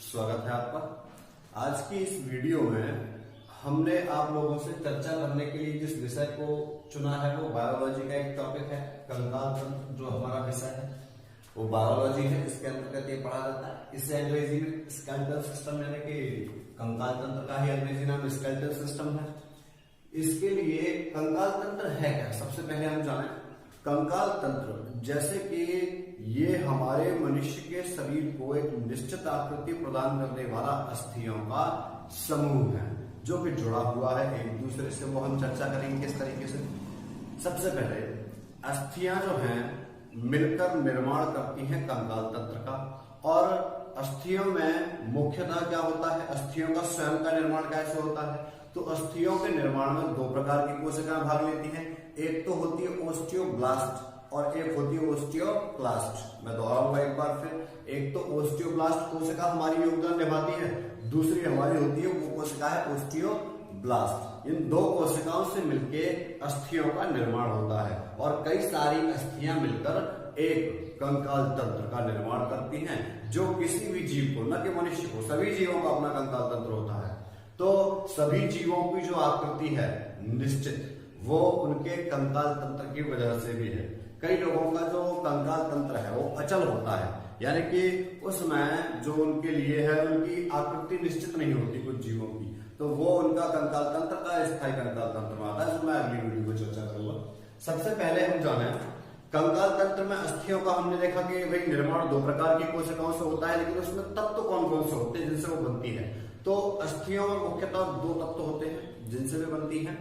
स्वागत है आपका। आज की इस वीडियो में हमने आप लोगों से चर्चा करने के लिए जिस विषय को चुना है वो बायोलॉजी का एक टॉपिक है। कंकाल तंत्र जो हमारा विषय है वो बायोलॉजी है, इसके अंतर्गत ये पढ़ा जाता है। इसे अंग्रेजी में स्केलेटल सिस्टम यानी कि कंकाल तंत्र का ही अंग्रेजी नाम स्केलेटल सिस्टम है। इसके लिए कंकाल तंत्र है क्या, सबसे पहले हम जाने। कंकाल तंत्र जैसे कि ये हमारे मनुष्य के शरीर को एक निश्चित आकृति प्रदान करने वाला अस्थियों का समूह है जो कि जुड़ा हुआ है एक दूसरे से। वो हम चर्चा करेंगे किस तरीके से। सबसे पहले अस्थियां जो हैं मिलकर निर्माण करती हैं कंकाल तंत्र का। और अस्थियों में मुख्यतः क्या होता है, अस्थियों का स्वयं का निर्माण कैसे होता है। तो अस्थियों के निर्माण में दो प्रकार की कोशिकाएं भाग लेती हैं। एक तो होती है ओस्टियोब्लास्ट और एक होती है ओस्टियोक्लास्ट। मैं दोहराऊंगा एक बार फिर। एक तो ओस्टियोब्लास्ट कोशिका हमारी योगदान निभाती है, दूसरी हमारी होती है वो कोशिका है ओस्टियोब्लास्ट। इन दो कोशिकाओं से मिलकर अस्थियों का निर्माण होता है और कई सारी अस्थियां मिलकर एक कंकाल तंत्र का निर्माण करती हैं जो किसी भी जीव को, न कि मनुष्य को, सभी जीवों का अपना कंकाल तंत्र होता है। तो सभी जीवों की जो आकृति है निश्चित, वो उनके कंकाल तंत्र की वजह से भी है। कई लोगों का जो कंकाल तंत्र है वो अचल होता है, यानी कि उसमें जो उनके लिए है उनकी आकृति निश्चित नहीं होती कुछ जीवों की, तो वो उनका कंकाल तंत्र का स्थायी कंकाल तंत्र में आता है, जो मैं अगली वीडियो में चर्चा करूंगा। सबसे पहले हम जाने कंकाल तंत्र में अस्थियों का। हमने देखा कि भाई निर्माण दो प्रकार की कोशिकाओं से होता है, लेकिन उसमें तत्व कौन कौन से होते हैं जिनसे वो बनती है। तो अस्थियों में मुख्यतः दो तत्व होते हैं जिनसे वे बनती है।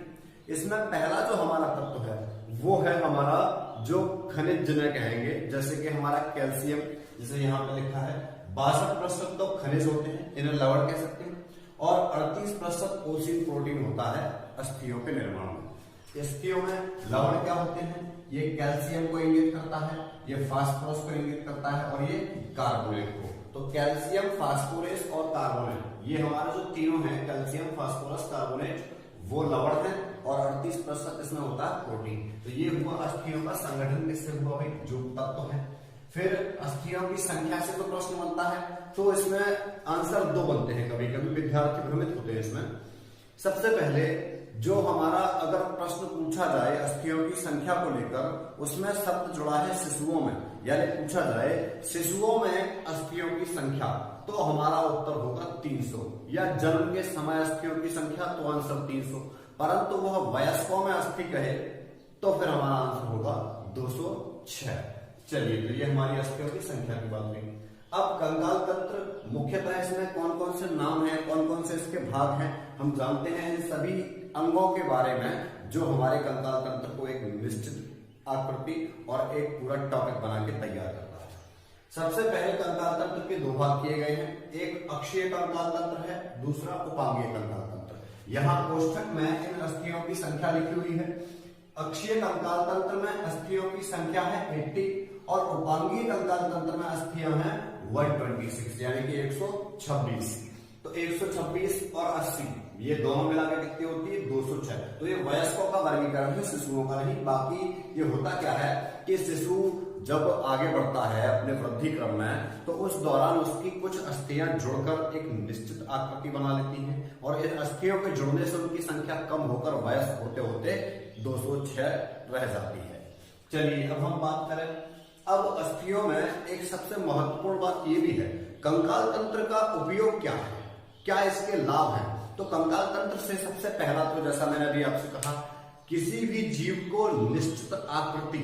इसमें पहला जो हमारा तत्व है वो है हमारा जो खनिज जिन्हें कहेंगे, जैसे कि हमारा कैल्शियम, जिसे यहाँ पे लिखा है। 62% तो खनिज होते हैं, इन्हें लवण कह सकते हैं। और 38% कोशिन प्रोटीन होता है अस्थियों के निर्माण में। अस्थियों में लवण क्या होते हैं, ये कैल्शियम को इंगित करता है, ये फास्फोरस को इंगित करता है और ये कार्बोनेट को। तो कैल्शियम, फास्फोरस और कार्बोनेट, ये हमारे जो तीनों हैं कैल्शियम, फास्फोरस, कार्बोनेट, वो लवण है। और 38% इसमें होता है प्रोटीन। तो ये हुआ अस्थियों का संगठन किससे हुआ भाई, जो तत्व है। फिर अस्थियों की संख्या से तो प्रश्न बनता है, तो इसमें आंसर दो बनते हैं। कभी कभी विद्यार्थी भ्रमित होते हैं इसमें। सबसे पहले जो हमारा अगर प्रश्न पूछा जाए अस्थियों की संख्या को लेकर, उसमें शब्द जुड़ा है शिशुओं में, यानी पूछा जाए शिशुओं में अस्थियों की संख्या, तो हमारा उत्तर होगा 300। या जन्म के समय अस्थियों की संख्या, तो आंसर 300। परंतु वह वयस्कों में अस्थि कहे तो फिर हमारा आंसर होगा 206। चलिए, तो ये हमारी अस्थियों की संख्या की बात हुई। अब कंकाल तंत्र मुख्यतः इसमें कौन कौन से नाम है, कौन कौन से इसके भाग हैं, हम जानते हैं इन सभी अंगों के बारे में जो हमारे कंकाल तंत्र को एक निश्चित आकृति और एक पूरा टॉपिक बना के तैयार करता है। सबसे पहले कंकाल तंत्र के दो भाग किए गए हैं। एक अक्षीय कंकाल तंत्र है, दूसरा उपांगीय कंकाल तंत्र। यहाँ कोष्ठक में इन अस्थियों की संख्या लिखी हुई है। अक्षीय कंकाल तंत्र में अस्थियों की संख्या है 80 और उपांगीय कंकाल तंत्र में अस्थियां हैं 126, यानी कि 126। तो 126 और 80 ये दोनों मिलाकर कितनी होती है, 206। तो ये वयस्कों का वर्गीकरण है, शिशुओं का नहीं। बाकी ये होता क्या है कि शिशु जब आगे बढ़ता है अपने वृद्धि क्रम में, तो उस दौरान उसकी कुछ अस्थियां जुड़कर एक निश्चित आकृति बना लेती हैं और इन अस्थियों के जुड़ने से उनकी संख्या कम होकर वयस्क होते होते 206 रह जाती है। चलिए, अब हम बात करें। अब अस्थियों में एक सबसे महत्वपूर्ण बात ये भी है, कंकाल तंत्र का उपयोग क्या है, क्या इसके लाभ हैं। तो कंकाल तंत्र से सबसे पहला तो जैसा मैंने अभी आपसे कहा, किसी भी जीव को निश्चित आकृति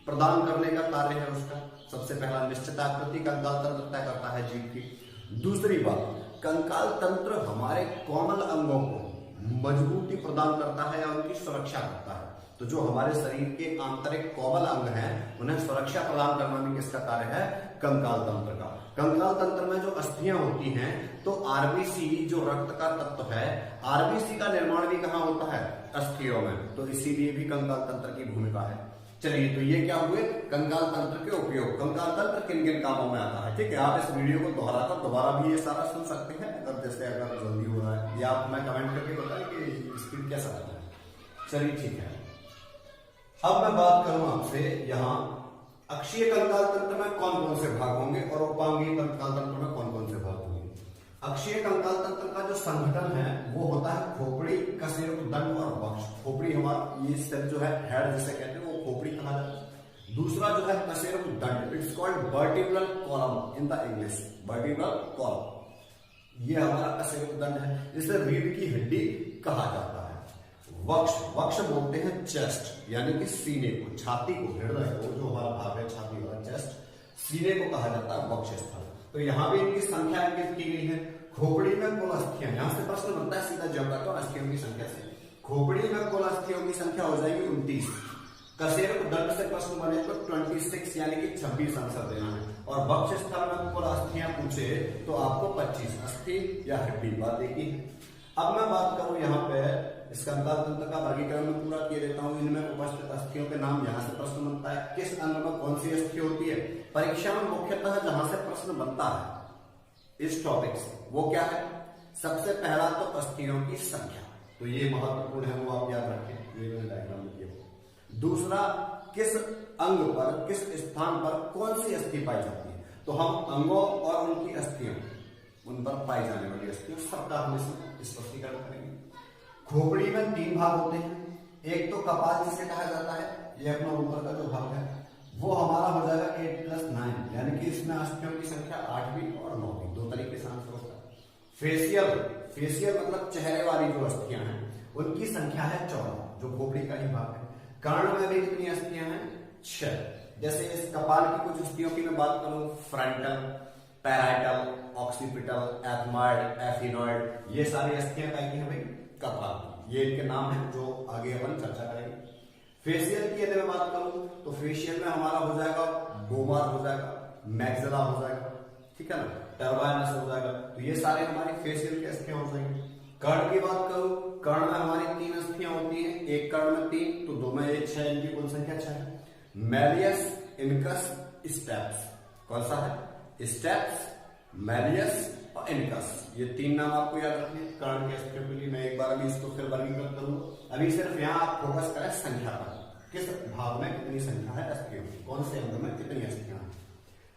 प्रदान करने का कार्य है उसका। सबसे पहला निश्चित आकृति कंकाल तंत्र तय करता है जीव की। दूसरी बात, कंकाल तंत्र हमारे कोमल अंगों को मजबूती प्रदान करता है या उनकी सुरक्षा करता है। तो जो हमारे शरीर के आंतरिक कोमल अंग हैं उन्हें सुरक्षा प्रदान करना भी किसका कार्य है, कंकाल तंत्र का। कंकाल तंत्र में जो अस्थियां होती हैं, तो आरबीसी जो रक्त का तत्व है, आरबीसी का निर्माण भी कहाँ होता है, अस्थियों में। तो इसीलिए भी कंकाल तंत्र की भूमिका है। चलिए, तो ये क्या हुए कंकाल तंत्र के उपयोग। कंकाल तंत्र किन किन कामों में आता है, ठीक है। आप इस वीडियो को दोहराकर दोबारा भी ये सारा सुन सकते हैं अगर जल्दी हो रहा है, या आप हमें कमेंट करके बताएं कि स्पीड कैसा रहता है। चलिए, ठीक है। अब मैं बात करूं आपसे यहाँ अक्षीय कंकाल तंत्र में कौन कौन से भाग होंगे और उपांगीय कंकाल तंत्र में कौन कौन से भाग होंगे। संगठन है वो होता है खोपड़ी, कशेरुकदंड और वक्ष। खोपड़ी हमारा ये सब जो है हेड जिसे कहते हैं वो खोपड़ी कहा जाता है। दूसरा जो है कशेरुकदंड, it's called vertebral column in the English, vertebral column. ये हमारा कशेरुकदंड है, जिसे रीढ़ की हड्डी कहा जाता है। वक्ष, वक्ष बोलते हैं चेस्ट यानी कि सीने को, छाती को, हृदय को, जो हमारा भाग है छाती वाला चेस्ट, सीने को कहा जाता है वक्ष स्थल। तो यहाँ भी इनकी संख्या अंकित की गई है। खोपड़ी में कुल अस्थियां, यहां से प्रश्न बनता है सीधा जवाब का अस्थियों की संख्या से। खोपड़ी में कुल अस्थियों की संख्या हो जाएगी 29। कशेरुकदंड से प्रश्न बने तो 26 यानी कि 26 आंसर देना है। और वक्ष स्थल में कुल अस्थियां पूछे तो आपको 25 अस्थि या हड्डी बात देखी। अब मैं बात करूं यहाँ पे इस कंकाल तंत्र का वर्गीकरण में पूरा किए देता हूं। इनमें उपस्थित अस्थियों के नाम, यहाँ से प्रश्न बनता है किस अंग में कौन सी अस्थि होती है। परीक्षा में मुख्यतः जहां से प्रश्न बनता है इस टॉपिक से वो क्या है, सबसे पहला तो अस्थियों की संख्या, तो ये महत्वपूर्ण है, वो आप याद रखें, ये मैंने डायग्राम में किया। दूसरा, किस अंग पर, किस स्थान पर कौन सी अस्थि पाई जाती है, तो हम अंगों और उनकी अस्थियों, उन पर पाई जाने वाली अस्थियों सबका हम इसमें स्पष्टीकरण करेंगे। खोपड़ी में 3 भाग होते हैं। एक तो कपाल जिसे कहा जाता है, ये अपना ऊपर का जो भाग है वो हमारा हो जाएगा 8 + 9, यानी कि इसमें अस्थियों की संख्या 8वीं और 9वीं, दो तरीके से आंसर होता है। फेशियल, फेशियल मतलब चेहरे वाली जो अस्थियां हैं उनकी संख्या है 14, जो खोपड़ी का ही भाग है। कर्ण में भी कितनी अस्थियां हैं, 6। जैसे इस कपाल की कुछ अस्थियों की मैं बात करूं, फ्रंटल, पैराइटल, ऑक्सीपिटल, एथमॉइड, एफिनॉइड, ये सारी अस्थियां क्या की हैं भाई, कपाल, ये इनके नाम हैं जो आगे अपन चर्चा करेंगे। फेशियल की यदि मैं बात करूं तो फेशियल में हमारा हो जाएगा बोमार हो जाएगा, मैक्सिला हो जाएगा, ठीक है ना, टर्बाइनस हो जाएगा, तो ये सारे हमारी फेशियल की अस्थियां हो जाएंगी। कर्ण की बात करूं, कर्ण में हमारी 3 अस्थियां होती हैं, एक कर्ण में 3 तो 2 में 1, 6, इनकी कुल संख्या 6 है। मैलियस, इनकस, स्टेप्स, कौन सा है, स्टेप्स, मैलियस और इनकस, ये 3 नाम आपको याद रखने हैं कर्ण की अस्थियों के लिए। मैं एक बार अभी इसको फिर वर्गीकृत करूंगा। अभी सिर्फ यहाँ आप फोकस करें संख्या पर, किस भाग में कितनी संख्या है अस्थियों की, कौन से अंग में कितनी अस्थियां हैं।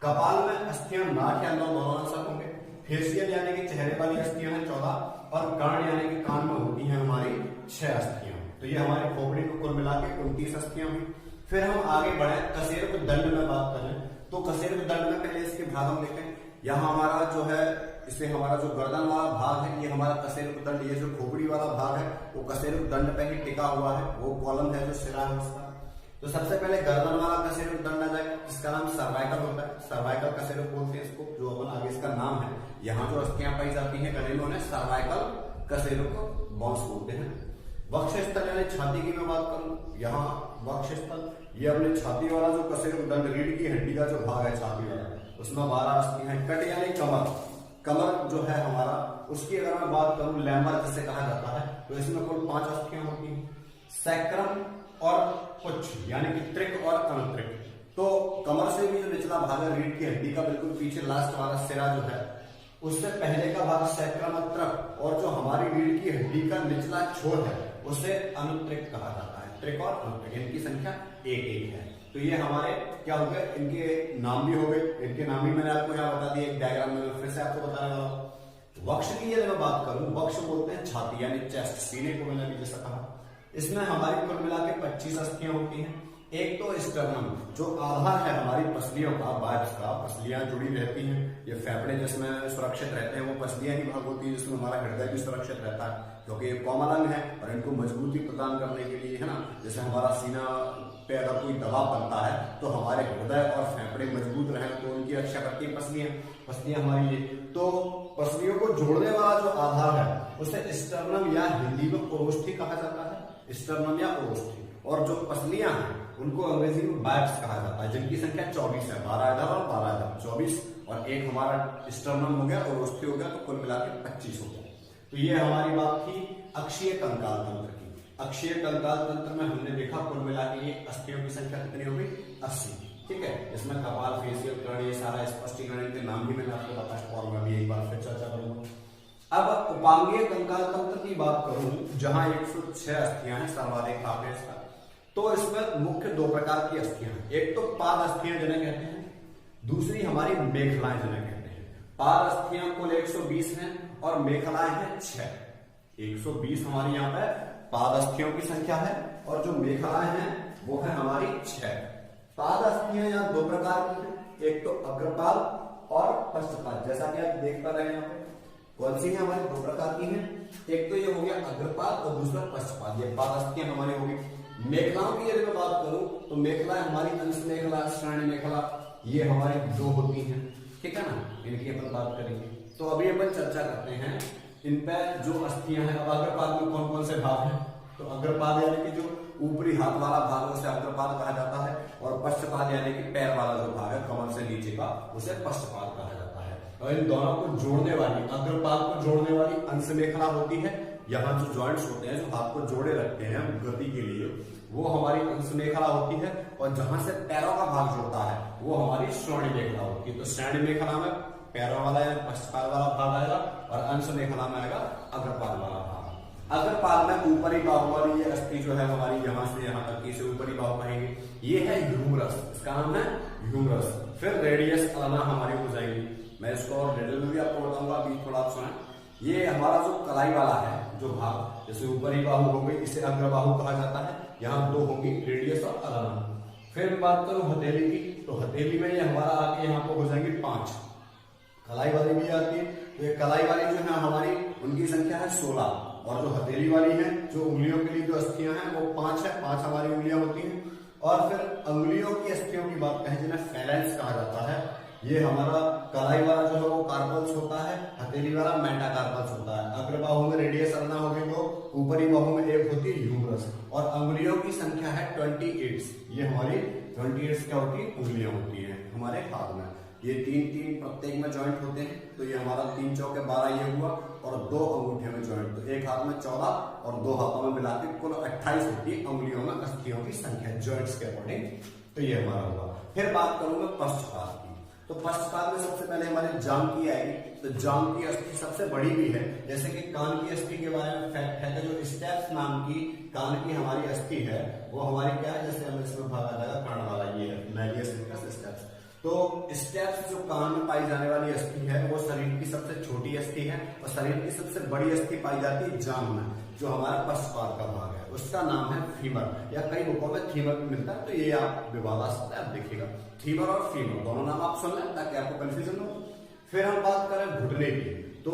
कपाल में अस्थियां नाक या दोनों आंसर होंगे। फेशियल यानी कि चेहरे वाली अस्थियां हैं 14 और कर्ण यानी कि कान में होती हैं हमारी 6 अस्थियां। तो ये हमारी खोपड़ी को कुल मिला के 29 अस्थियां हुई। फिर हम आगे बढ़े, कशेरुकदंड में बात करें तो कशेरुकदंड में पहले इसके भाग हम देखें। यहाँ हमारा जो है, इससे हमारा जो गर्दन वाला भाग है ये हमारा कशेरुकदंड, ये जो खोपड़ी वाला भाग है वो कशेरुकदंड पे ही टिका हुआ है, वो कॉलम है जो सिरा है उसका। तो सबसे पहले गर्दन वाला कशेरुकदंड आ जाएगा, इसका नाम सर्वाइकल होता है, सर्वाइकल कशेरुक बोलते हैं इसको, जो अपन आगे इसका नाम है। यहाँ जो अस्थियां पाई जाती है गले में उन्हें सर्वाइकल कशेरुक बॉन्स बोलते हैं। वक्ष स्थल यानी छाती की मैं बात करूं, यहाँ वक्ष स्थल ये अपने छाती वाला जो कशेरुकदंड, रीढ़ की हड्डी का जो भाग है छाती वाला, उसमें 12 अस्थियां हैं। कट यानी कमर, कमर जो है हमारा, उसकी अगर मैं बात करूं लैमर जिसे कहा जाता है, तो इसमें कुल 5 अस्थियां होती हैं। सैक्रम और पुच्छ यानी कि त्रिक और अनुत्रिक, तो कमर से भी जो निचला भाग है रीढ़ की हड्डी का बिल्कुल पीछे लास्ट वाला सिरा जो है, उससे पहले का भाग सैक्रम और त्रिक, और जो हमारी रीढ़ की हड्डी का निचला छोर है उसे अनुत्रिक कहा जाता है। त्रिक और अनुत्रिक, इनकी संख्या 1-1 है। तो ये हमारे क्या हो गए, इनके नाम भी हो गए, इनके नाम भी मैंने आपको यहाँ बता दिया एक डायग्राम में, फिर से आपको बता रहा हूं। वक्ष की यदि मैं बात करूं, वक्ष बोलते हैं छाती यानी चेस्ट, सीने को मैंने अभी जैसा कहा। इसमें हमारी कुल मिला के 25 अस्थियां होती हैं। एक तो स्टर्नम, जो आधार है हमारी पसलियों का, बाइब्स का, पसलियां जुड़ी रहती हैं, ये फेफड़े जिसमें सुरक्षित रहते हैं वो पसलियां ही भाग होती है, जिसमें हमारा हृदय भी सुरक्षित रहता है, क्योंकि ये कोमल अंग है और इनको मजबूती प्रदान करने के लिए, है ना, जैसे हमारा सीना पे अगर कोई दबाव बनता है तो हमारे हृदय और फेफड़े मजबूत रहे तो उनकी रक्षा करती है पसलियां, पसलियां हमारी ये। तो पसलियों को जोड़ने वाला जो आधार है उसे स्टर्नम या हिंदी में ओरोस्थी कहा जाता है, स्टर्नम या ओरोस्थी। और जो पसलियां हैं उनको अंग्रेजी में बाइब्स कहा जाता है, जिनकी संख्या 24 है, 12 इधर और 12 इधर, 24 और एक हमारा स्टर्नम हो गया, ओरोस्थी हो गया, तो कुल मिला के 25 हो गया। तो ये हमारी बात थी अक्षीय कंकाल तंत्र की। अक्षीय कंकाल तंत्र में हमने देखा कुल मिला के ये अस्थियों की संख्या कितनी होगी, 80, ठीक है। इसमें कपाल, फेशियल, कर्ण, ये सारा स्पष्टीकरण के नाम भी मैंने आपको बताया और मैं भी एक बार फिर चर्चा करूंगा। अब उपांगीय कंकाल तंत्र की बात करूं, जहां 106 अस्थियां हैं, सर्वाधिक भाग है इसका। तो इसमें मुख्य 2 प्रकार की अस्थियां हैं, एक तो पाद अस्थियां जिन्हें कहते हैं, दूसरी हमारी मेखलाएं जिन्हें कहते हैं। पाद अस्थियां कुल 120 120 हैं और मेखलाएं हैं 6। 120 हमारी यहाँ पे पाद अस्थियों की संख्या है और जो मेखलाएं हैं वो है हमारी 6। पाद अस्थियां यहाँ दो प्रकार की हैं, एक तो अग्रपाद और पश्चपाद। जैसा कि आप देख पा रहे हैं यहाँ पे कौन सी है हमारी दो प्रकार की हैं, एक तो ये हो गया अग्रपाद और दूसरा पश्चपाद। ये पाद अस्थियां हमारी होगी। मेखलाओं की यदि मैं बात करूं तो मेखलाएं हमारी अंश मेखला, श्रेणी मेखला, ये हमारी दो होती हैं, ठीक है ना, इनकी अपन बात करेंगे। तो अभी अपन चर्चा करते हैं इन पर जो अस्थियां हैं। अब अग्रपाद में कौन कौन से भाग हैं, तो अग्रपाद यानी कि जो ऊपरी हाथ वाला भाग उसे अग्रपाद कहा जाता है और पश्चपाद यानी कि पैर वाला जो भाग है कमर से नीचे का उसे पश्चपाद कहा जाता है। और इन दोनों को जोड़ने वाली, अग्रपाद को जोड़ने वाली अंश मेखला होती है। यहाँ जो जॉइंट्स होते हैं जो हाथ को जोड़े रखते हैं गति के लिए, वो हमारी अंश मेखला होती है। और जहां से पैरों का भाग जुड़ता है वो हमारी श्रोणी मेखला होती है। तो श्रेणी मेखला में पैरों वाला या पश्चपाद वाला भाग आएगा और अंश मेखला में आएगा अग्रपाद वाला भाग। अग्रपाद में ऊपरी बाहु वाली ये अस्थि जो है हमारी यहाँ से यहाँ तक की, इसे ऊपरी बाहु कहेंगे, ये है ह्यूमरस, इसका नाम है ह्यूमरस। फिर रेडियस अलाना हमारी हो जाएगी, मैं इसको और डिटेल में भी आपको बताऊंगा, अभी थोड़ा आप सुना। ये हमारा जो कलाई वाला है जो भाग, जैसे ऊपरी बाहु हो गई, इसे अग्रबाहु कहा जाता है। यहाँ दो होंगी, रेडियस और अलाना। फिर बात करूं हथेली की, तो हथेली में ये हमारा आगे यहाँ पर हो जाएंगे 5। कलाई वाली भी आती है, तो ये कलाई वाली जो है हमारी, उनकी संख्या है 16। और जो हथेली वाली है, जो उंगलियों के लिए जो अस्थियां हैं वो 5 है, 5 हमारी उंगलियां होती हैं। और फिर अंगुलियों की अस्थियों की बात करें जिन्हें फैलेंस कहा जाता है, ये हमारा कलाई वाला जो है वो कार्पल्स होता है, हथेली वाला मेटाकार्पल्स होता है। अग्रबाहु में रेडियस अलाना होगी, तो ऊपरी बाहु में एक होती है ह्यूमरस। और अंगुलियों की संख्या है 28। ये हमारी 28 क्या होती है, उंगलियां होती है हमारे हाथ में। ये 3-3 प्रत्येक में ज्वाइंट होते हैं, तो ये हमारा 3 चौके 12 ये हुआ, और 2 अंगूठे में ज्वाइंट, तो एक हाथ में 14 और 2 हाथों में मिलाकर कुल 28 होती है अंगुलियों में अस्थियों की संख्या ज्वाइंट्स के अकॉर्डिंग। तो ये हमारा हुआ। फिर बात करूंगा पश्चपाद की, तो पश्चपाद में सबसे पहले हमारे जांघ की आएगी। तो जांघ की अस्थि सबसे बड़ी भी है, जैसे कि कान की अस्थि के बारे में फैक्ट है कि जो स्टेप्स नाम की कान की हमारी अस्थि है वो हमारी क्या है, जैसे हम इसमें भाग आ जाएगा कर्ण वाला, ये है मैलियस स्टेप्स। तो स्टेप्स जो कान में पाई जाने वाली अस्थि है वो शरीर की सबसे छोटी अस्थि है, और शरीर की सबसे बड़ी अस्थि पाई जाती है जांघ में, जो हमारा पश्चपाद का भाग है, उसका नाम है फीमर, या कई बुकों में थीमर भी मिलता है। तो ये आप विभागास्पद है, आप देखिएगा थीमर और फीमर दोनों नाम आप सुन लें ताकि आपको कंफ्यूजन हो। फिर हम बात करें घुटने की, तो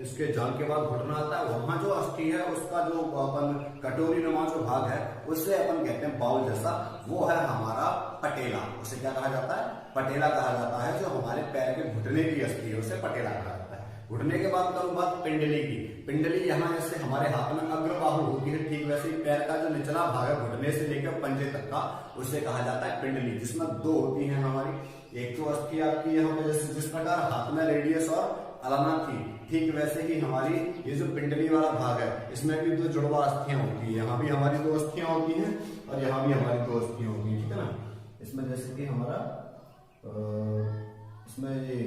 इसके जांघ के बाद घुटना आता है, वहां जो अस्थि है उसका जो अपन कटोरी नुमा जो भाग है उससे अपन कहते हैं बाउल जैसा, वो है हमारा पटेला। उसे क्या कहा जाता है, पटेला कहा जाता है। जो हमारे पैर के घुटने की अस्थि है उसे पटेला कहा जाता है। घुटने के बाद करूं बात पिंडली की। पिंडली यहाँ जैसे हमारे हाथ में अग्रबाहु होती है, ठीक वैसे ही पैर का जो निचला भाग है घुटने से लेकर पंजे तक का, उसे कहा जाता है पिंडली, जिसमें 2 होती है हमारी। एक तो अस्थि आपकी यहाँ पे जैसे जिस प्रकार हाथ में रेडियस और अलाना थी, ठीक वैसे ही हमारी ये जो पिंडली वाला भाग है इसमें भी 2 जुड़वा अस्थियां होती है। यहाँ भी हमारी 2 अस्थियां होती हैं और यहाँ भी हमारी 2 अस्थियां होती है, ठीक है ना। इसमें जैसे कि हमारा इसमें ये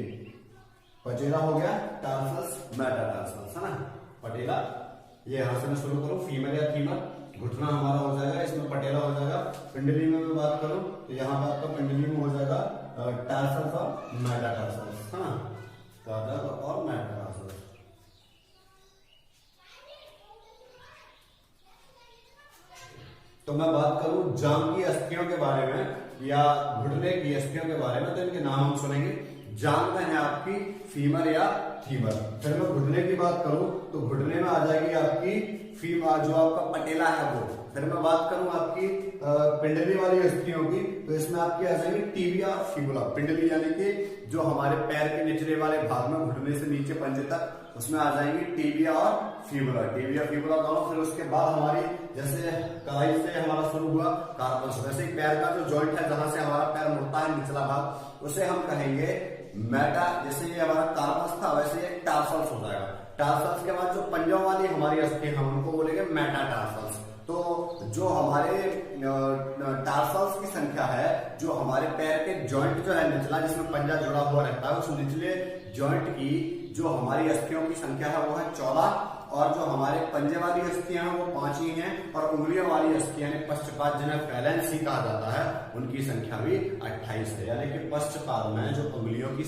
पटेला हो गया, टार्सल्स, मेटाटार्सल्स, है ना। पटेला, ये यहां से मैं शुरू करूं, फीमर या थीमर, घुटना हमारा हो जाएगा, इसमें पटेला हो जाएगा। पिंडली में मैं बात करूं तो यहाँ पर आपका पिंडली में हो जाएगा टार्सल्स और मेटाटार्सल्स, है ना, टार्सल्स और मेटाटार्सल्स। तो मैं बात करूं जांघ की अस्थियों के बारे में या घुटने की अस्थियों के बारे में, तो इनके नाम हम सुनेंगे। जांघ में है आपकी फीमर या थीमर। फिर मैं घुटने की बात करूं तो घुटने में आ जाएगी आपकी फीमर, जो आपका पटेला है वो। फिर मैं बात करूं आपकी पिंडली वाली अस्थियों की, तो इसमें आपकी आ जाएगी टिबिया और फिबुला। पिंडली यानी कि जो हमारे पैर के निचले वाले भाग में घुटने से नीचे पंजे तक, उसमें आ जाएंगी टिबिया और फिबुला, टिबिया फिबुला दोनों। फिर उसके बाद हमारी जैसे कलाई से हमारा शुरू हुआ कार्पल्स, वैसे ही पैर का जो जॉइंट है जहां से हमारा पैर मुड़ता है निचला भाग, उसे हम कहेंगे मेटा। जैसे ये हमारा कार्पल्स था वैसे ये टार्सल्स हो जाएगा। टार्सल्स के बाद जो पंजों वाली हमारी अस्थि है उनको बोलेंगे मेटाटार्सल्स। तो जो हमारे टार्सल्स की संख्या है, जो हमारे पैर के जॉइंट जो है निचला जिसमें पंजा जुड़ा हुआ रहता है, उस निचले जॉइंट की जो हमारी अस्थियों की संख्या है वो है 14, और जो हमारे पंजे वाली अस्थियां हैं वो 5 ही हैं, और उंगलियों वाली अस्थियां पश्चपाद जिन्हें फैलेंस ही कहा जाता है, उनकी संख्या भी 28 है। यानी कि पश्चपाद में जो उंगलियों की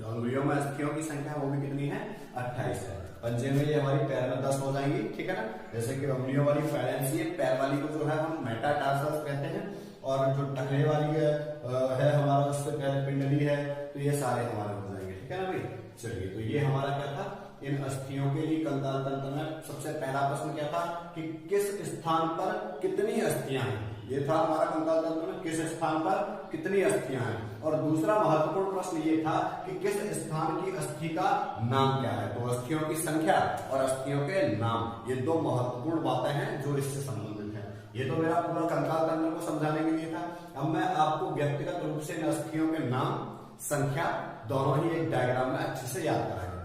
अंगुलियों में अस्थियों की संख्या वो भी कितनी है, 28 है। पंजे में ये हमारी पैर में 10 हो जाएंगी, ठीक है ना। जैसे कि अंगुलियों वाली फाइलेंस है, पैर वाली को जो है हम मेटाटार्सल्स कहते हैं, और जो टखने वाली है हमारा उससे पहले पिंडली है, तो ये सारे हमारे हो जाएंगे, ठीक है ना भाई। चलिए, तो ये हमारा क्या था, इन अस्थियों के लिए कंकाल तंत्र में सबसे पहला प्रश्न क्या था कि किस स्थान पर कितनी अस्थियां हैं। ये था हमारा कंकाल तंत्र में किस स्थान पर कितनी अस्थियां हैं। और दूसरा महत्वपूर्ण प्रश्न ये था कि किस स्थान की अस्थि का नाम क्या है। तो अस्थियों की संख्या और अस्थियों के नाम, ये दो महत्वपूर्ण बातें हैं जो इससे संबंधित है। ये तो मेरा पूरा कंकाल तंत्र को समझाने के लिए था। अब मैं आपको व्यक्तिगत रूप से इन अस्थियों के नाम, संख्या दोनों ही एक डायग्राम में अच्छे से याद कराएंगे।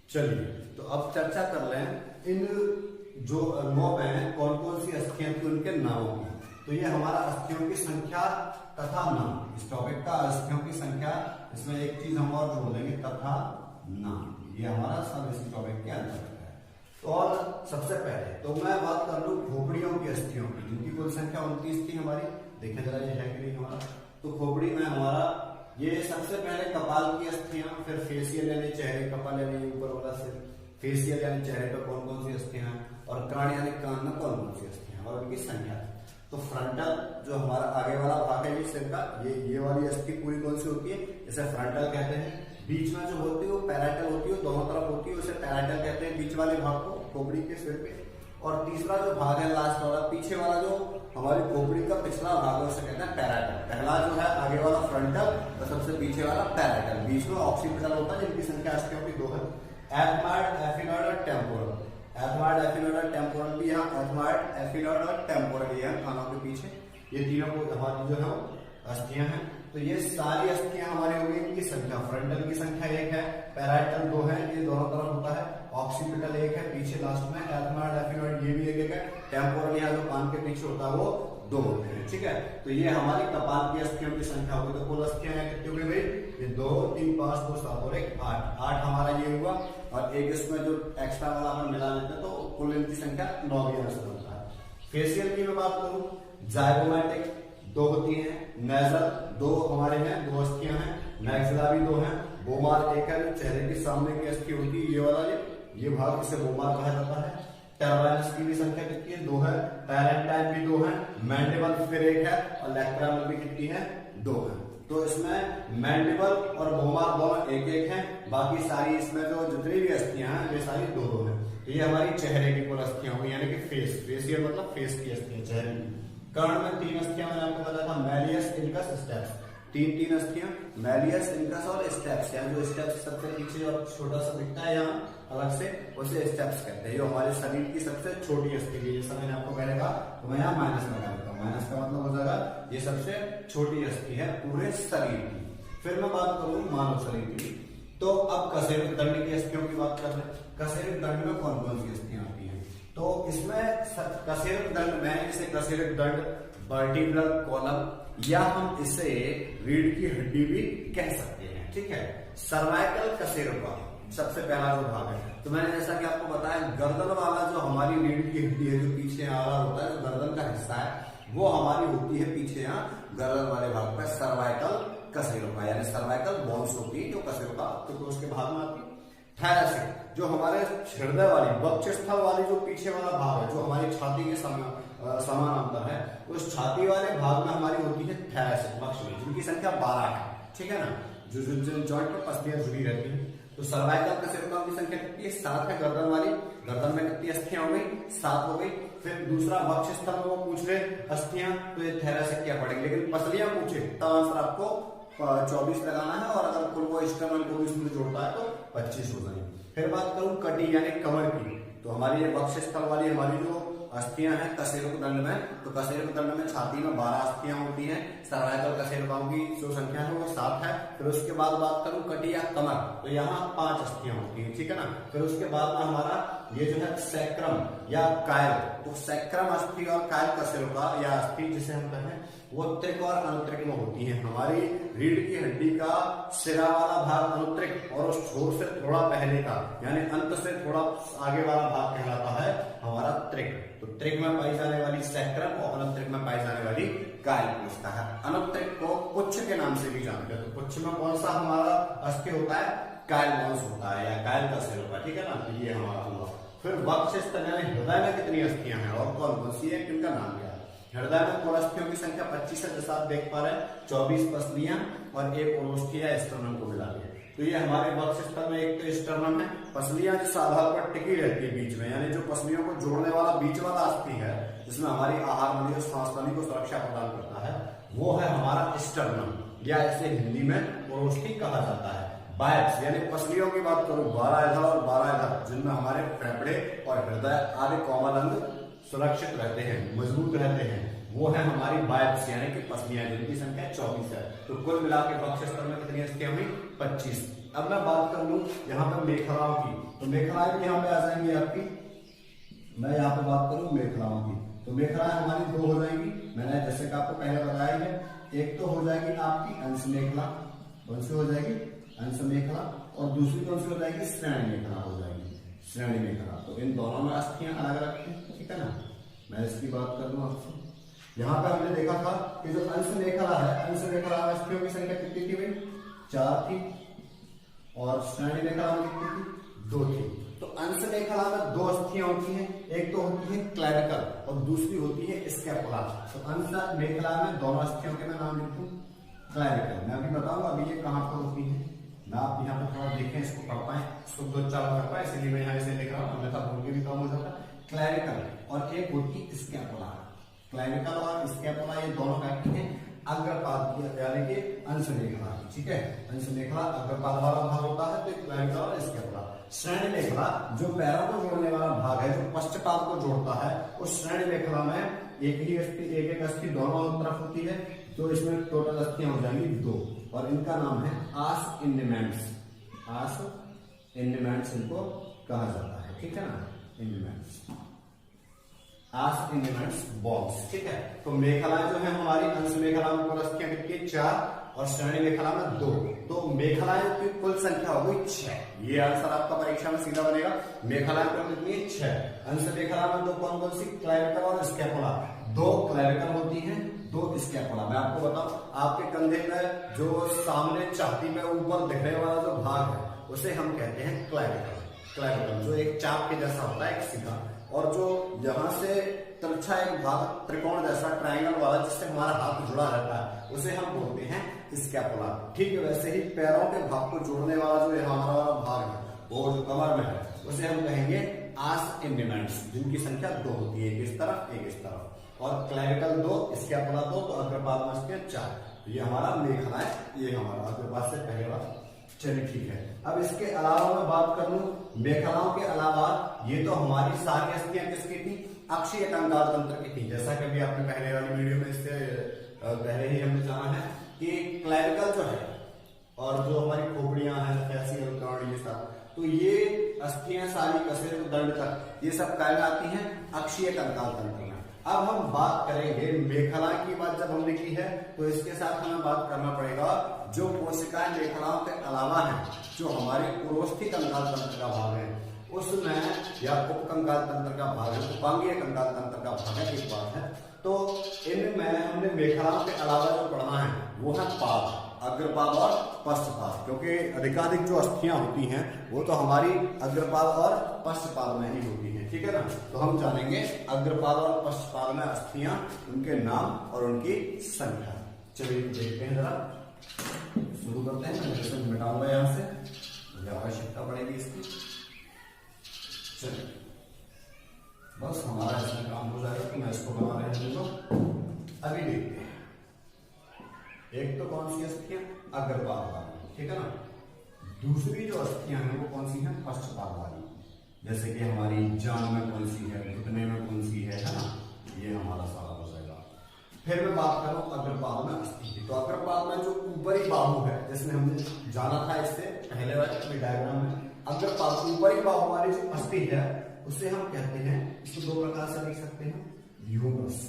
चलिए, तो अब चर्चा कर लें इन जो नोब हैं, कौन कौन सी अस्थियां थी उनके नामों की। तो ये हमारा अस्थियों की संख्या तथा नाम, इस टॉपिक का अस्थियों की संख्या, इसमें एक चीज हम और जोड़ देंगे, तथा नाम। ये हमारा सब इस टॉपिक के अंतर्गत है। तो और सबसे पहले तो मैं बात कर लूं खोपड़ियों की अस्थियों की, जिनकी कुल संख्या 29 थी हमारी। देखें जरा ये है कि नहीं हमारा। तो खोपड़ी में हमारा ये सबसे पहले कपाल की अस्थियां, फिर फेसियल यानी चेहरे, कपाल यानी ऊपर वाला सिर, फेसियल यानी चेहरे पर कौन कौन सी अस्थियां हैं, और कान यानी कान में कौन कौन सी अस्थियां और उनकी संख्या। तो फ्रंटल जो हमारा आगे वाला भाग है ये सिर का, ये वाली अस्थि पूरी कौन सी होती है, इसे फ्रंटल कहते हैं। बीच में जो होती है वो पैराइटल होती है, दोनों तरफ होती है, उसे पैराइटल कहते हैं, बीच वाले भाग को, खोपड़ी के सिर पे। और तीसरा जो भाग है लास्ट वाला, पीछे वाला जो हमारी खोपड़ी का पिछला भाग है, उसे कहते हैं पैराइटल। पहला जो है आगे वाला फ्रंटल और सबसे पीछे वाला पैराइटल, बीच में ऑक्सीपिटल होता है, जिनकी संख्या अस्थियों की 2 है, एथमॉइड, एफिनॉइड और टेम्पोरल। एथमॉइड, एफिनॉइड और टेम्पोरल भी यहाँ, एथमॉइड, एफिनॉइड और टेम्पोरल यहाँ कानों के पीछे, ये तीनों को हमारी जो है अस्थियां हैं। तो ये सारी अस्थियां हमारी हो गई, इनकी संख्या, फ्रंटल की संख्या 1 है, पैराइटल 2 है, ये दोनों तरफ होता है, ऑक्सीपिटल 1 है, पीछे लास्ट में एथमॉइड, एफिनॉइड ये भी 1 है, टेम्पोरल यहाँ जो कान के पीछे होता है वो 2 होते हैं, ठीक है। तो ये हमारी कपाल की अस्थियों की संख्या होगी। तो कुल अस्थियां कितनी हो गई भाई, ये 2, 3, 5, 2, 7 और 1, 8 हमारा ये हुआ। और एक इसमें जो एक्स्ट्रा वाला हम मिला लेते हैं, तो कुल इनकी संख्या 9 भी यहाँ से बनता है। फेसियल की मैं बात करूं, जाइगोमैटिक 2 होती है, नेजल 2 हमारे हैं, 2 अस्थियां हैं, मैक्सिला भी 2 हैं, बोमार 1 है, जो चेहरे के सामने की अस्थि होती है, ये वाला ये भाग, इसे बोमार कहा जाता है। टर्बाइनस की भी संख्या कितनी है, 2 है, पैरेंटाइन भी 2 है, मैंडिबल फिर 1 है, और लैक्रामल भी कितनी है, 2 है। तो इसमें मैंडिबल और बोमार दोनों 1-1 हैं, बाकी सारी इसमें जो जितनी भी अस्थियां हैं ये सारी 2-2 हैं। तो ये हमारी चेहरे की कुल अस्थियां होंगी, यानी कि फेस, फेसियल मतलब फेस की अस्थियां, चेहरे की। कर्ण में 3 अस्थियां मैंने आपको बताया था, मैलियस, इनकस, स्टेप्स। 3 अस्थियां, मैलियस, इनकस और स्टेप्स। यानी जो स्टेप्स सबसे पीछे और छोटा सा दिखता है यहाँ अलग से, उसे स्टेप्स कहते हैं। जो हमारे शरीर की सबसे छोटी अस्थि है, जैसा मैंने आपको पहले कहा, तो मैं यहाँ माइनस लगा देता हूँ। माइनस का मतलब हो जाएगा ये सबसे छोटी अस्थि है पूरे शरीर की। फिर मैं बात करूँ मानव शरीर की, तो अब कशेरुक दंड की अस्थियों की बात कर रहे हैं। कशेरुक दंड में कौन कौन सी अस्थियां आती हैं, तो इसमें कशेरुक दंड में इसे कशेरुक दंड, वर्टिब्रल कॉलम, या हम इसे रीढ़ की हड्डी भी कह सकते हैं, ठीक है। सर्वाइकल कशेरुका सबसे पहला जो भाग है, तो मैंने जैसा कि आपको बताया, गर्दन वाला जो हमारी रीढ़ की हड्डी है, जो पीछे आ रहा होता है, जो गर्दन का हिस्सा है, वो हमारी होती है पीछे यहाँ गर्दन वाले भाग पर सर्वाइकल कशेरुका, यानी सर्वाइकल बोन्स होती है जो कशेरुका तो उसके भाग में आती है। थायरासिक जो हमारे हृदय वाली, वक्षस्थल वाली जो पीछे वाला भाग है, जो हमारी छाती के समानांतर है, उस छाती वाले भाग में हमारी होती है थायरासिक मस्कुलस, जिनकी संख्या 12 है, ठीक है ना। जो जॉइंट पर पसलियां जुड़ी रहती है। तो सर्वाइकल कशेरुका की संख्या कितनी है, 7 है। गर्दन वाली, गर्दन में कितनी अस्थियां हो गई, 7 हो गई। फिर दूसरा वक्षस्थल में वो पूछ रहे अस्थियां, तो ये थायरासिक क्या पड़ेगी, लेकिन पसलियां पूछे तब आंसर आपको 24 लगाना है, और अगर कुल वो स्टर्नल को भी इसमें जोड़ता है तो 25 हो जाएंगे। फिर बात करूं कटी यानी कमर की, तो हमारी ये वक्षस्थल वाली हमारी जो अस्थियां हैं कशेरुक दंड में, तो कशेरुक दंड में छाती में 12 अस्थियां होती हैं। सर्वाइकल कशेरुकाओं की जो संख्या है वो 7 है। फिर उसके बाद बात करूं कटी या कमर, तो यहाँ 5 अस्थियां होती हैं, ठीक है ना। फिर उसके बाद में हमारा ये जो है सैक्रम या कायल, तो सैक्रम अस्थि और कायल कशेरुका या अस्थि जिसे हम कहते हैं, वो त्रिक और अनुत्रिक में होती है। हमारी रीढ़ की हड्डी का सिरा वाला भाग अनुत्रिक, और उस छोर से थोड़ा पहले का यानी अंत से थोड़ा आगे वाला भाग कहलाता है हमारा त्रिक। तो त्रिक में पाई जाने वाली सैक्रम और अनुत्रिक में पाई जाने वाली कायल पूछता है। अनुत्रिक को पुच्छ के नाम से भी जानते हैं। तो पुच्छ में कौन सा हमारा अस्थि होता है, कायल मांस होता है या कायल का सिर होता है, ठीक है ना। तो ये हमारा हुआ। फिर वक्षस्थल यानी हृदय में कितनी अस्थियां हैं और कौन कौन सी है, किनका नाम क्या है। हृदय में कुल अस्थियों की संख्या 25 है, जैसा आप देख पा रहे हैं। 24 पसलियां और एक ओरोस्थी है स्टर्नम को मिला के। तो ये हमारे वक्षस्थल में एक तो स्टर्नम है, पसलियां जिस आधार पर टिकी रहती है बीच में, यानी जो पसलियों को जोड़ने वाला बीच वाला अस्थि है जिसमें हमारी आहार नली और सांस नली को सुरक्षा प्रदान करता है, वो है हमारा स्टर्नम, या इसे हिंदी में ओरोस्थी कहा जाता है। बायप्स यानी पसलियों की बात करूं, 12 इधर और 12 इधर, जिनमें हमारे फेफड़े और हृदय आदि कोमल अंग सुरक्षित रहते हैं, मजबूत रहते हैं, वो है हमारी बायप्स यानी कि पसलियां, जिनकी संख्या 24 है। तो कुल मिलाकर वक्षस्थल में कितनी अस्थियां हुई, 25। अब मैं बात कर लूं यहाँ पर मेखलाओं की, तो मेखलाएं भी यहाँ पे आ जाएंगी आपकी। मैं यहाँ पे बात करूं मेखलाओं की, तो मेखलाएं हमारी दो हो जाएंगी, मैंने जैसे कि आपको पहले बताया है। एक तो हो जाएगी आपकी अंश मेखला, कौन सी हो जाएगी, अंश मेखला, और दूसरी कौन सी हो जाएगी, श्रेणी मेखला हो जाएगी, श्रेणी मेखला। तो इन दोनों में अस्थियां अलग अलग थी, ठीक है ना। मैं इसकी बात कर दूं आपसे, यहाँ पे हमने देखा था कि जो अंश मेखला है, अंश मेखला में अस्थियों की संख्या कितनी थी भाई, 4 थी, और श्रेणी मेखला में कितनी थी, 2 थी। तो अंश मेखला में 2 अस्थियां होती हैं, एक तो होती है क्लैविकल और दूसरी होती है स्कैपुला। तो अंश मेखला में दोनों अस्थियों के मैं नाम लिखूं, क्लैविकल। मैं अभी बताऊंगा अभी ये कहां पर होती है, मैं आप यहाँ पे थोड़ा देखें, इसको पढ़ पाए, इसको 2-4 कर पाए, इसलिए मैं यहाँ इसे लिख रहा हूँ, अन्यथा भूल के भी काम हो जाता है। क्लैविकल और एक होती स्कैपुला। क्लैविकल और स्कैपुला ये दोनों कहते हैं अग्रपाद यानी कि अंश मेखला, ठीक है। अंश मेखला अग्रपाद वाला भाग होता है, तो क्लैविकल और स्कैपुला। श्रेणी मेखला जो पैरों को जोड़ने वाला भाग है, जो पश्चपाद को जोड़ता है, उस श्रेणी मेखला में एक ही अस्थि, एक अस्थि दोनों तरफ होती है। तो इसमें टोटल अस्थियां हो जाएंगी 2, और इनका नाम है आस इंडिमेंट्स। आस इंडिमेंट्स इनको कहा जाता है, ठीक है ना, इंडिमेंट्स, आस इंडिमेंट्स बॉन्स, ठीक है। तो मेखलाएं जो है हमारी, अंश मेखला में कुल अस्थियां कितनी, 4, और श्रेणी मेखला में 2। तो मेखलाएं की कुल संख्या हो गई 6। ये आंसर आपका परीक्षा में सीधा बनेगा। मेखलाएं कुल कितनी, 6। अंश मेखला में 2 कौन कौन सी, क्लैविकल और स्कैपुला। 2 क्लैविकल होती हैं, 2 स्कैपुला। मैं आपको बताऊं, आपके कंधे में जो सामने छाती में ऊपर दिखने वाला जो भाग है, उसे हम कहते हैं क्लैविकल। क्लैविकल जो एक चाप के जैसा होता है, एक सीधा, और जो यहां से तिरछा एक भाग त्रिकोण जैसा ट्रायंगल वाला जिससे हमारा हाथ जुड़ा रहता है, उसे हम बोलते हैं स्कैपुला। ठीक है, वैसे ही पैरों के भाग को जोड़ने वाला जो हमारा वाला भाग है, वो जो कमर में है, उसे हम कहेंगे आस इंडिमेंट्स, जिनकी संख्या 2 होती है, एक इस तरफ एक इस तरफ, और क्लैविकल 2, स्कैपुला 2, तो अग्रपाद में अस्थियां 4। ये हमारा मेखला है, ये हमारा अग्रपाद से पहले वाला। चलिए ठीक है। अब इसके अलावा मैं बात कर लूं, मेखलाओं के अलावा ये तो हमारी सारी अस्थियां किसकी थी, अक्षीय कंकाल तंत्र की थी। जैसा कि अभी आपने पहले वाली वीडियो में इससे पहले ही हमने जाना है कि क्लैविकल जो है और जो हमारी खोपड़ियां हैं, फैसियल कॉर्ड, ये सब, तो ये अस्थियां सारी कसे दंड तक, ये सब काय में आती हैं, अक्षीय कंकाल तंत्र में। अब हम बात करेंगे मेखला की बात जब हमने की है, तो इसके साथ हमें बात करना पड़ेगा जो कोशिकाएं मेखलाओं के अलावा हैं, जो हमारे उरोस्थी कंकाल तंत्र का भाग है, उसमें या उपकंकाल तंत्र का भाग है, उपांगीय कंकाल तंत्र का भाग है, एक बात है। तो इनमें हमने मेखलाओं के अलावा जो पढ़ना है वो है पाद, अग्रपाद और पश्चपाद, क्योंकि अधिकाधिक जो अस्थियां होती हैं वो तो हमारी अग्रपाद और पश्चपाद में ही होती हैं, ठीक है ना। तो हम जानेंगे अग्रपाद और पश्चपाद में अस्थियां, उनके नाम और उनकी संख्या। चलिए देखते हैं, जरा शुरू करते हैं। मैं मिटाऊंगा यहां से, मुझे आवश्यकता पड़ेगी इसकी। चलिए बस हमारा इसमें काम हो जाएगा, तो मैं इसको बना रहे दूंगा। अभी देखते हैं, एक तो कौन सी अस्थियां, अग्रपाद वाली, ठीक है ना। दूसरी जो अस्थियां हैं वो कौन सी हैं, पश्चपाद वाली, जैसे कि हमारी जांघ में कौन सी है, घुटने में कौन सी है ना, ये हमारा सारा हो जाएगा। फिर मैं बात करूं अग्रपाद में अस्थि की, तो अग्रपाद में जो ऊपरी बाहु है, जिसमें हमने जाना था इससे पहले वाले डायग्राम में, अग्रपाद ऊपरी बाहु वाली जो अस्थि है उसे हम कहते हैं, इसको 2 प्रकार से लिख सकते हैं, ह्यूमरस,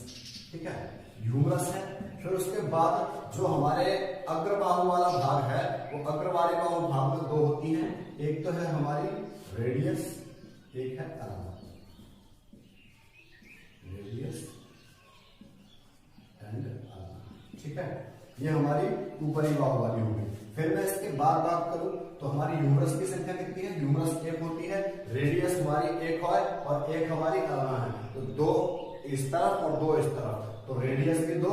ठीक है, ह्यूमरस है। फिर उसके बाद जो हमारे अग्रबाहु वाला भाग है, वो अग्र वाले बाहु भाग में 2 होती हैं, एक तो है हमारी रेडियस, एक है अल्ना, रेडियस एंड अल्ना, ठीक है। ये हमारी ऊपरी बाहु वाली होगी। फिर मैं इसके बाद बात करूं तो हमारी ह्यूमरस की संख्या कितनी है? ह्यूमरस एक होती है, रेडियस हमारी एक है और एक हमारी अल्ना है, तो दो इस तरफ और दो इस तरफ, तो रेडियस भी दो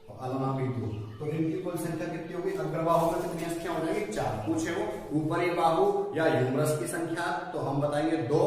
और अल्ना भी दो, तो इनकी कुल संख्या कितनी होगी? अग्रबाहु में कितनी अस्थियां हो जाएगी? 4। पूछे वो ऊपरी बाहु या ह्यूमरस की संख्या, तो हम बताएंगे 2,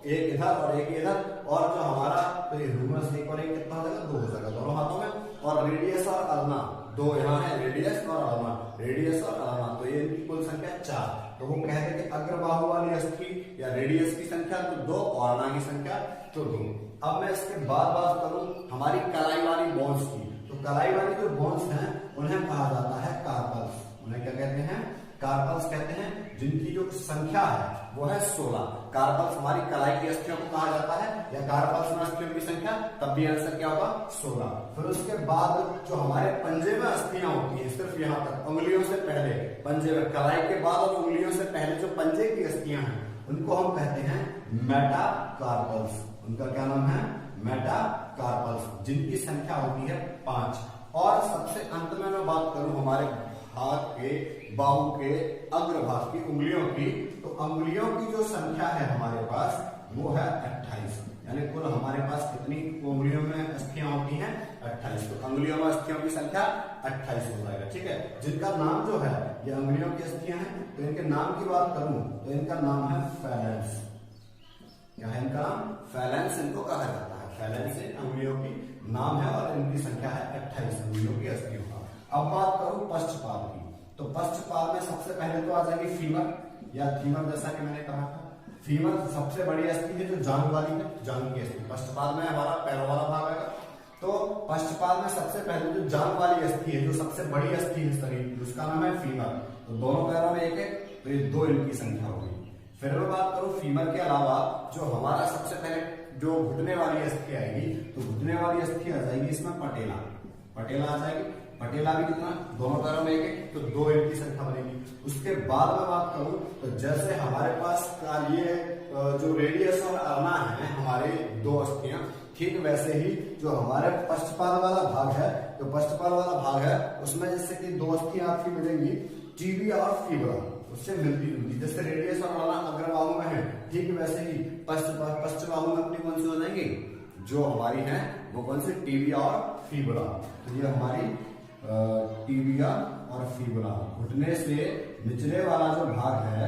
एक इधर और एक इधर, और जो हमारा तो ये ह्यूमरस एक और एक कितना हो जाएगा? 2 हो जाएगा दोनों हाथों में, और रेडियस और अल्ना 2 यहाँ है, रेडियस और अल्ना, रेडियस और अल्ना, तो ये इनकी कुल संख्या 4। तो वो कहते हैं कि अग्रबाहु वाली अस्थि या रेडियस की संख्या तो 2 और अल्ना की संख्या तो 2। अब मैं इसके बाद बात करूं हमारी कलाई वाली बोन्स की, तो कलाई वाली जो बोन्स हैं उन्हें कहा जाता है कार्पल्स। उन्हें क्या कहते हैं? कार्पल्स कहते हैं, जिनकी जो संख्या है वो है 16। कार्पल्स हमारी कलाई की अस्थियों को कहा जाता है, या कार्पल्स में अस्थियों की संख्या, तब भी आंसर क्या होगा? 16। फिर उसके बाद जो हमारे पंजे में अस्थियां होती है, सिर्फ यहाँ तक उंगलियों से पहले, पंजे में कलाई के बाद और उंगलियों से पहले जो पंजे की अस्थियां हैं उनको हम कहते हैं मेटाकार्पल्स। उनका क्या नाम है? मेटाकार्पल्स, जिनकी संख्या होती है 5। और सबसे अंत में मैं बात करूं हमारे हाथ के, बाहु के अग्रभाग की, उंगलियों की, तो उंगलियों की जो संख्या है हमारे पास वो है 28। यानी कुल हमारे पास कितनी उंगलियों में अस्थियां होती हैं? 28। तो उंगलियों में अस्थियों की संख्या 28 हो जाएगा। ठीक है, जिनका नाम जो है ये उंगलियों की अस्थियां हैं, तो इनके नाम की बात करूं तो इनका नाम है फैलेंस। क्या है इनका नाम? फैलेंस इनको कहा जाता है। फैलेंस उंगलियों की नाम है और इनकी संख्या है 28 उंगलियों की अस्थियों का। अब बात करूं पश्चपाद की, तो पश्चपाद में सबसे पहले तो आ जाएगी फीमर या थीमर, जैसा कि मैंने कहा था। फीमर सबसे बड़ी अस्थि है जो जांघ वाली है, जांघ की अस्थि। पश्चपाद में हमारा पैरों वाला भाग आएगा, तो पश्चपाद में सबसे पहले जो जांघ वाली अस्थि है, जो सबसे बड़ी अस्थि है शरीर की, उसका नाम है फीमर। तो दोनों पैरों में एक एक, तो ये 2 इनकी संख्या होगी। फिर मैं बात करूं फीमर के अलावा जो हमारा सबसे पहले जो घुटने वाली अस्थि आएगी, तो घुटने वाली अस्थि आ जाएगी इसमें पटेला। पटेला आ जाएगी, पटेला भी कितना? दोनों पैरों में एक एक, तो 2 इनकी संख्या बनेगी। उसके बाद में बात करूं तो जैसे हमारे पास ये जो रेडियस और अल्ना है हमारे 2 अस्थियां, ठीक वैसे ही जो हमारे पश्चपाद वाला भाग है, जो पश्चपाद वाला भाग है उसमें जैसे कि 2 अस्थियां आपकी मिलेंगी, टिबिया और फिबुला, उससे मिलती जुलती। जैसे रेडियस और अल्ना अग्रबाहु में है, ठीक वैसे ही पश्चबाहु में अपनी कौन सी हो जाएंगी? जो हमारी है वो कौन सी? टिबिया और फिबुला। तो ये हमारी टिबिया और फिबुला, घुटने से निचले वाला जो भाग है,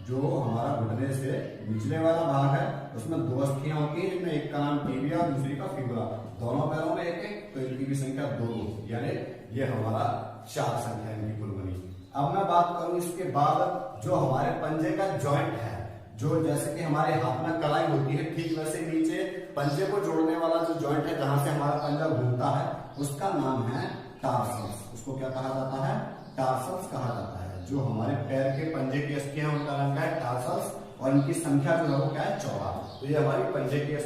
जो हमारा घुटने से निचले वाला भाग है, उसमें 2 अस्थियां होती हैं, जिनमें एक का नाम टिबिया और दूसरी का फिबुला। दोनों पैरों में एक एक, तो इनकी भी संख्या 2, यानी ये हमारा 4 संख्या इनकी कुल बनी। अब मैं बात करूं इसके बाद जो हमारे पंजे का जॉइंट है, जो जैसे कि हमारे हाथ में कलाई होती है, ठीक वैसे नीचे पंजे को जोड़ने वाला जो जॉइंट है, जहां से हमारा पंजा घूमता है, उसका नाम है टार्सल्स। उसको क्या कहा जाता है? टार्सल्स कहा जाता है। जो हमारे पैर के पंजे की अस्थियां हैं उनका नाम क्या है? टार्सल्स, और इनकी संख्या जो है वो क्या है? 14। तो ये हमारी पंजे की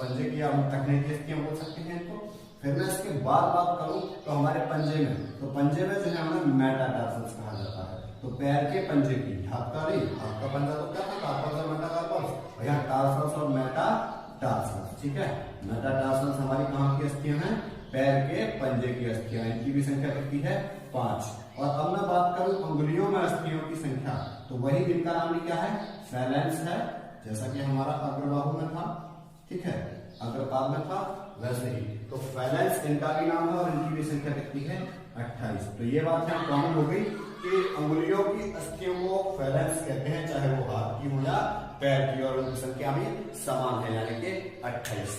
पंजे की या टखने की अस्थियां बोल सकते हैं इनको। फिर मैं इसके बाद बात करूं तो हमारे पंजे में, तो पंजे में जो है हमें मेटाटार्सल्स कहा जाता है। तो पैर के पंजे की, हाथ का नहीं, हाथ का पंजा तो क्या था? कार्पल्स और मेटाकार्पल्स, और यहाँ टार्सल्स और मेटाटार्सल्स। ठीक है, मेटाटार्सल्स हमारी कहाँ की अस्थियां हैं? पैर के पंजे की अस्थियां। इनकी भी संख्या कितनी है? 5। और अब मैं बात करूं उंगलियों में अस्थियों की संख्या, तो वही जिनका नाम भी क्या है? फैलेंस है, जैसा कि हमारा अग्रबाहु में था, ठीक है, अग्रपाद में था, वैसे ही। तो फैलेंस इनका भी नाम है और इनकी भी संख्या कितनी है? 28। तो ये बात है कॉमन हो गई कि उंगलियों की अस्थियों को फैलेंस कहते हैं, चाहे वो हाथ की हो या पैर की, और उनकी संख्या भी समान है, यानी कि 28।